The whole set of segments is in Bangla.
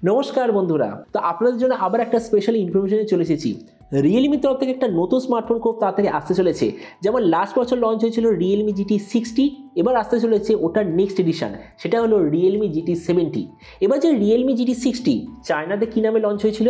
নমস্কার বন্ধুরা, তো আপনাদের জন্য আবার একটা স্পেশাল ইনফরমেশনে চলে এসেছি। রিয়েলমির তরফ থেকে একটা নতুন স্মার্টফোন খুব তাড়াতাড়ি আসতে চলেছে। যেমন লাস্ট বছর লঞ্চ হয়েছিল রিয়েলমি GT 60, এবার আসতে চলেছে ওটার নেক্সট এডিশন, সেটা হলো রিয়েলমি GT 70। এবার যে রিয়েলমি GT 60 চায়নাতে কী নামে লঞ্চ হয়েছিল,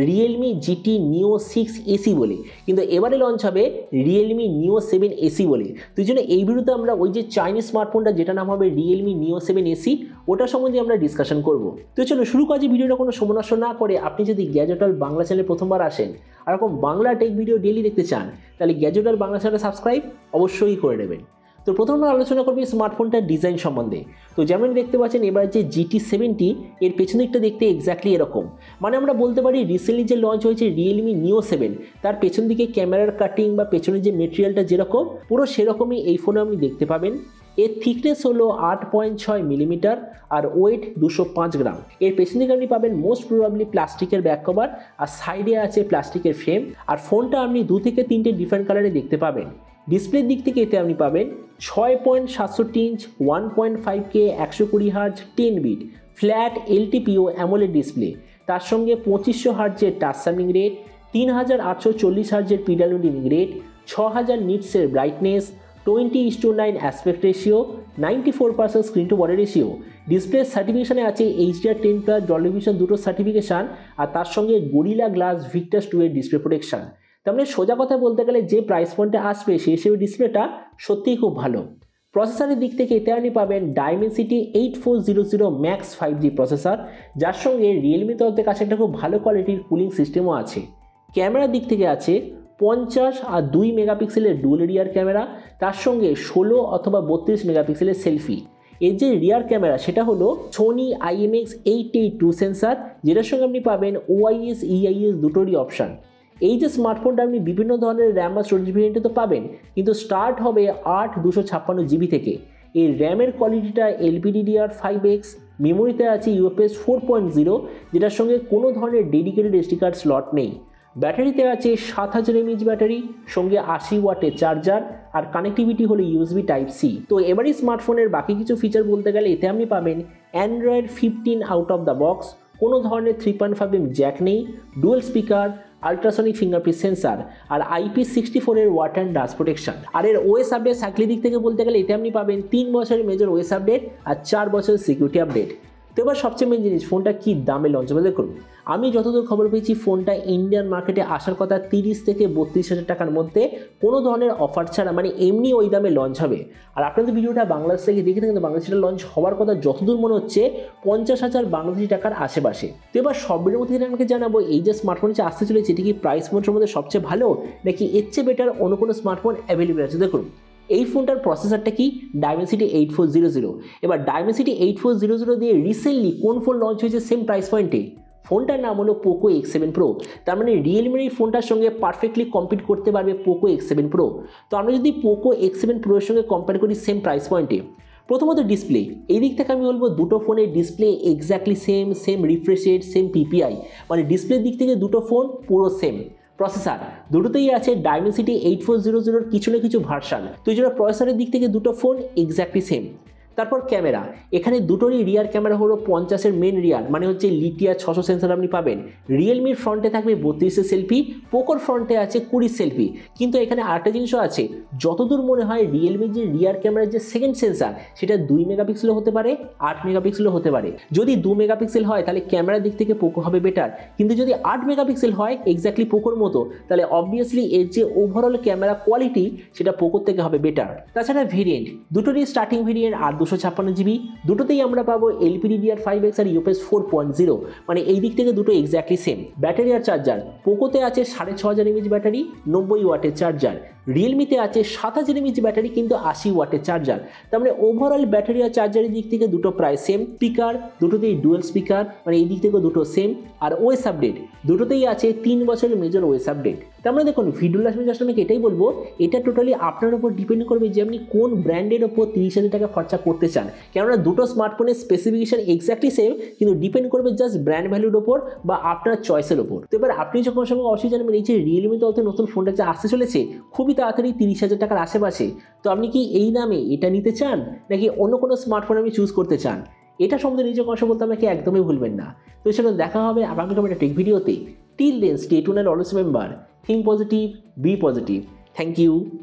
রিয়েলমি GT Neo 6 AC বলে, কিন্তু এবারে লঞ্চ হবে রিয়েলমি Neo 7 AC বলে। তো এই জন্য এই ভিডিওতে আমরা ওই যে চাইনিজ স্মার্টফোনটা যেটা নাম হবে রিয়েলমি Neo 7 AC, ওটা সম্বন্ধে আমরা ডিসকাশন করব। তো চলো শুরু করা যে ভিডিওটা কোনো সময় নষ্ট না করে, আপনি যদি গ্যাজেটল বাংলা চ্যানেলে প্রথমবার আসেন আর এরকম বাংলা টেক ভিডিও ডেইলি দেখতে চান, তাহলে গ্যাজেটল বাংলা চ্যানেলে সাবস্ক্রাইব অবশ্যই করে নেবেন। তো প্রথমে আলোচনা করবি স্মার্টফোনটার ডিজাইন সম্বন্ধে। তো যেমন দেখতে পাচ্ছেন এবার যে GT 70 এর পেছন দিকটা দেখতে এক্স্যাক্টলি এরকম, মানে আমরা বলতে পারি রিসেন্টলি যে লঞ্চ হয়েছে রিয়েলমি Neo 7, তার পেছন দিকে ক্যামেরার কাটিং বা পেছনের যে মেটেরিয়ালটা যেরকম পুরো সেরকমই এই ফোনে আপনি দেখতে পাবেন। এর থিকনেস হলো 8.6 মিলিমিটার আর ওয়েট 205 গ্রাম। এর পেছন দিকে আপনি পাবেন মোস্ট প্রবাবলি প্লাস্টিকের ব্যাক কভার, আর সাইডে আছে প্লাস্টিকের ফ্রেম। আর ফোনটা আপনি 2 থেকে 3টে ডিফারেন্ট কালারে দেখতে পাবেন। ডিসপ্লের দিক থেকে এতে আপনি পাবেন 6.67 inch 1.5K 120 hertz 10 bit flat LTPO AMOLED display, তার সঙ্গে 2500 হার্জের টাচ সামিং রেট, 3840 হার্জের PWM ডিমিং রেট, 6000 নিটসের brightness, 20:9 aspect ratio, 94% screen to body ratio. Display সার্টিফিকেশানে আছে HDR10+ ডলবি ভিশন দুটো সার্টিফিকেশান, আর তার সঙ্গে গরিলা গ্লাস ভিক্টাস 2 এর ডিসপ্লে প্রোটেকশন। তার মানে সোজা কথা বলতে গেলে যে প্রাইস পয়েন্টে আসবে সেই হিসেবে ডিসপ্লেটা সত্যিই খুব ভালো। প্রসেসরের দিক থেকে এতে আপনি পাবেন Dimensity 8400 Max 5G প্রসেসর, যার সঙ্গে রিয়েলমি তরফের কাছে একটা খুব ভালো কোয়ালিটির কুলিং সিস্টেমও আছে। ক্যামেরার দিক থেকে আছে 50 আর 2 মেগাপিক্সেলের ডুয়াল রিয়ার ক্যামেরা, তার সঙ্গে 16 অথবা 32 মেগাপিক্সেলের সেলফি। এর যে রিয়ার ক্যামেরা সেটা হলো Sony IMX882 সেন্সার, যেটার সঙ্গে আপনি পাবেন OIS EIS দুটোরই অপশান। এই যে স্মার্টফোনটা আপনি বিভিন্ন ধরনের র্যাম বা স্টোরেজ ভেরিয়েন্টে তো পাবেন, কিন্তু স্টার্ট হবে 8/256 GB থেকে। এই র্যামের কোয়ালিটিটা LPDDR5X, মেমোরিতে আছে UFS 4.0, যেটার সঙ্গে কোনো ধরনের ডেডিকেটেড SD কার্ড স্লট নেই। ব্যাটারিতে আছে 7000 mAh ব্যাটারি, সঙ্গে 80 ওয়াটের চার্জার, আর কানেক্টিভিটি হলো USB Type-C। তো এবারই স্মার্টফোনের বাকি কিছু ফিচার বলতে গেলে এতে আপনি পাবেন Android 15 out of the box, কোনো ধরনের 3.5mm জ্যাক নেই, dual speaker, ultrasonic fingerprint sensor, আর IP64 এর ওয়াটার অ্যান্ড ডাস্ট প্রোটেকশন। আর এর OS আপডেট সাইক্লিক দিক থেকে বলতে গেলে এতে আপনি পাবেন 3 বছরের মেজর OS আপডেট আর 4 বছরের সিকিউরিটি আপডেট। তো এবার সবচেয়ে মেন জিনিস, ফোনটা কি দামে লঞ্চ হবে দেখুন। আমি যতদূর খবর পেয়েছি ফোনটা ইন্ডিয়ান মার্কেটে আসার কথা 30 থেকে 32,000 টাকার মধ্যে, কোনো ধরনের অফার ছাড়া, মানে এমনি ওই দামে লঞ্চ হবে। আর আপনাদের ভিডিওটা বাংলাদেশ থেকে দেখে থাকেন, বাংলাদেশে লঞ্চ হওয়ার কথা যতদূর মনে হচ্ছে 50,000 বাংলাদেশি টাকার আশেপাশে। তো এবার সব ভিডিওর মধ্যে আমাকে জানাবো এই যে স্মার্টফোন যে আসতে চলেছে এটি কি প্রাইস পয়েন্টের মধ্যে সবচেয়ে ভালো, নাকি এর চেয়ে বেটার অন্য কোনো স্মার্টফোন অ্যাভেলেবেল আছে। দেখুন এই ফোনটার প্রসেসরটা কি, Dimensity 8400। এবার Dimensity 8400 দিয়ে রিসেন্টলি কোন ফোন লঞ্চ হয়েছে সেম প্রাইস পয়েন্টে, ফোনটার নাম হলো Poco X7 Pro। তার মানে রিয়েলমির এই ফোনটার সঙ্গে পারফেক্টলি কম্পিট করতে পারবে Poco X7 Pro। তো আমরা যদি Poco X7 Pro এর সঙ্গে কম্পেয়ার করি সেম প্রাইস পয়েন্টে, প্রথমত ডিসপ্লে, এই দিক থেকে আমি বলবো দুটো ফোনের display exactly same refresh rate, same PPI, মানে ডিসপ্লের দিক থেকে দুটো ফোন পুরো সেম। প্রসেসর দুটোতেই আছে Dimensity 8400 কিছু না কিছু ভার্সান, তো এই জন্য প্রসেসরের দিক থেকে দুটো ফোন এক্স্যাক্টলি সেম। তারপর ক্যামেরা, এখানে দুটোরই রিয়ার ক্যামেরা হলো 50-এর মেন রিয়ার, মানে হচ্ছে লিথিয়া 600 সেন্সার আপনি পাবেন। রিয়েলমির ফ্রন্টে থাকবে 32-এর সেলফি, পোকোর ফ্রন্টে আছে 20 সেলফি। কিন্তু এখানে আরেকটা জিনিসও আছে, যতদূর মনে হয় রিয়েলমির যে রিয়ার ক্যামেরার যে সেকেন্ড সেন্সার সেটা 2 মেগাপিক্সেলও হতে পারে, 8 মেগাপিক্সেলও হতে পারে। যদি 2 মেগাপিক্সেল হয় তাহলে ক্যামেরার দিক থেকে পোকো হবে বেটার, কিন্তু যদি 8 মেগাপিক্সেল হয় এক্স্যাক্টলি পোকোর মতো, তাহলে অবভিয়াসলি এর যে ওভারঅল ক্যামেরা কোয়ালিটি সেটা পোকোর থেকে হবে বেটার। তাছাড়া ভেরিয়েন্ট, দুটোরই স্টার্টিং ভেরিয়েন্ট 8/256 GB, দুটোতেই আমরা পাবো LPDDR5X আর UFS 4.0, মানে এই দিক থেকে দুটো এক্স্যাক্টলি সেম। ব্যাটারি আর চার্জার, পোকোতে আছে 6500 mAh ব্যাটারি, 90 ওয়াটের চার্জার। রিয়েলমিতে আছে 7000 mAh ব্যাটারি কিন্তু 80 ওয়াটের চার্জার। তার মানে ওভারঅল ব্যাটারি আর চার্জারের দিক থেকে দুটো প্রায় সেম। স্পিকার দুটোতেই ডুয়েল স্পিকার, মানে এই দিক থেকে দুটো সেম। আর OS আপডেট দুটোতেই আছে 3 বছরের মেজর OS আপডেট। তার মানে দেখুন ভিডিও লাস্ট জাস্ট আমি এটাই বলবো, এটা টোটালি আপনার উপর ডিপেন্ড করবে যে আপনি কোন ব্র্যান্ডের ওপর 30,000 টাকা খরচা করতে চান। কেননা দুটো স্মার্টফোনের স্পেসিফিকেশন এক্স্যাক্টলি সেম, কিন্তু ডিপেন্ড করবে জাস্ট ব্র্যান্ড ভ্যালুর ওপর বা আপনার চয়েসের ওপর। তো এবার আপনি যখন সঙ্গে অবশ্যই জানবেন এই যে রিয়েলমি তরফে নতুন ফোনটা যে আসতে চলেছে খুবই তাড়াতাড়ি 30,000 টাকার আশেপাশে, তো আপনি কি এই দামে এটা নিতে চান নাকি অন্য কোনো স্মার্টফোন আপনি চুজ করতে চান? এটা সম্বন্ধে নিজের কথা বলতে আমাকে একদমই ভুলবেন না। তো সেটা দেখা হবে আগামীকাল একটা টেক ভিডিওতে। Till then stay tuned and always remember, think positive, be positive. Thank you.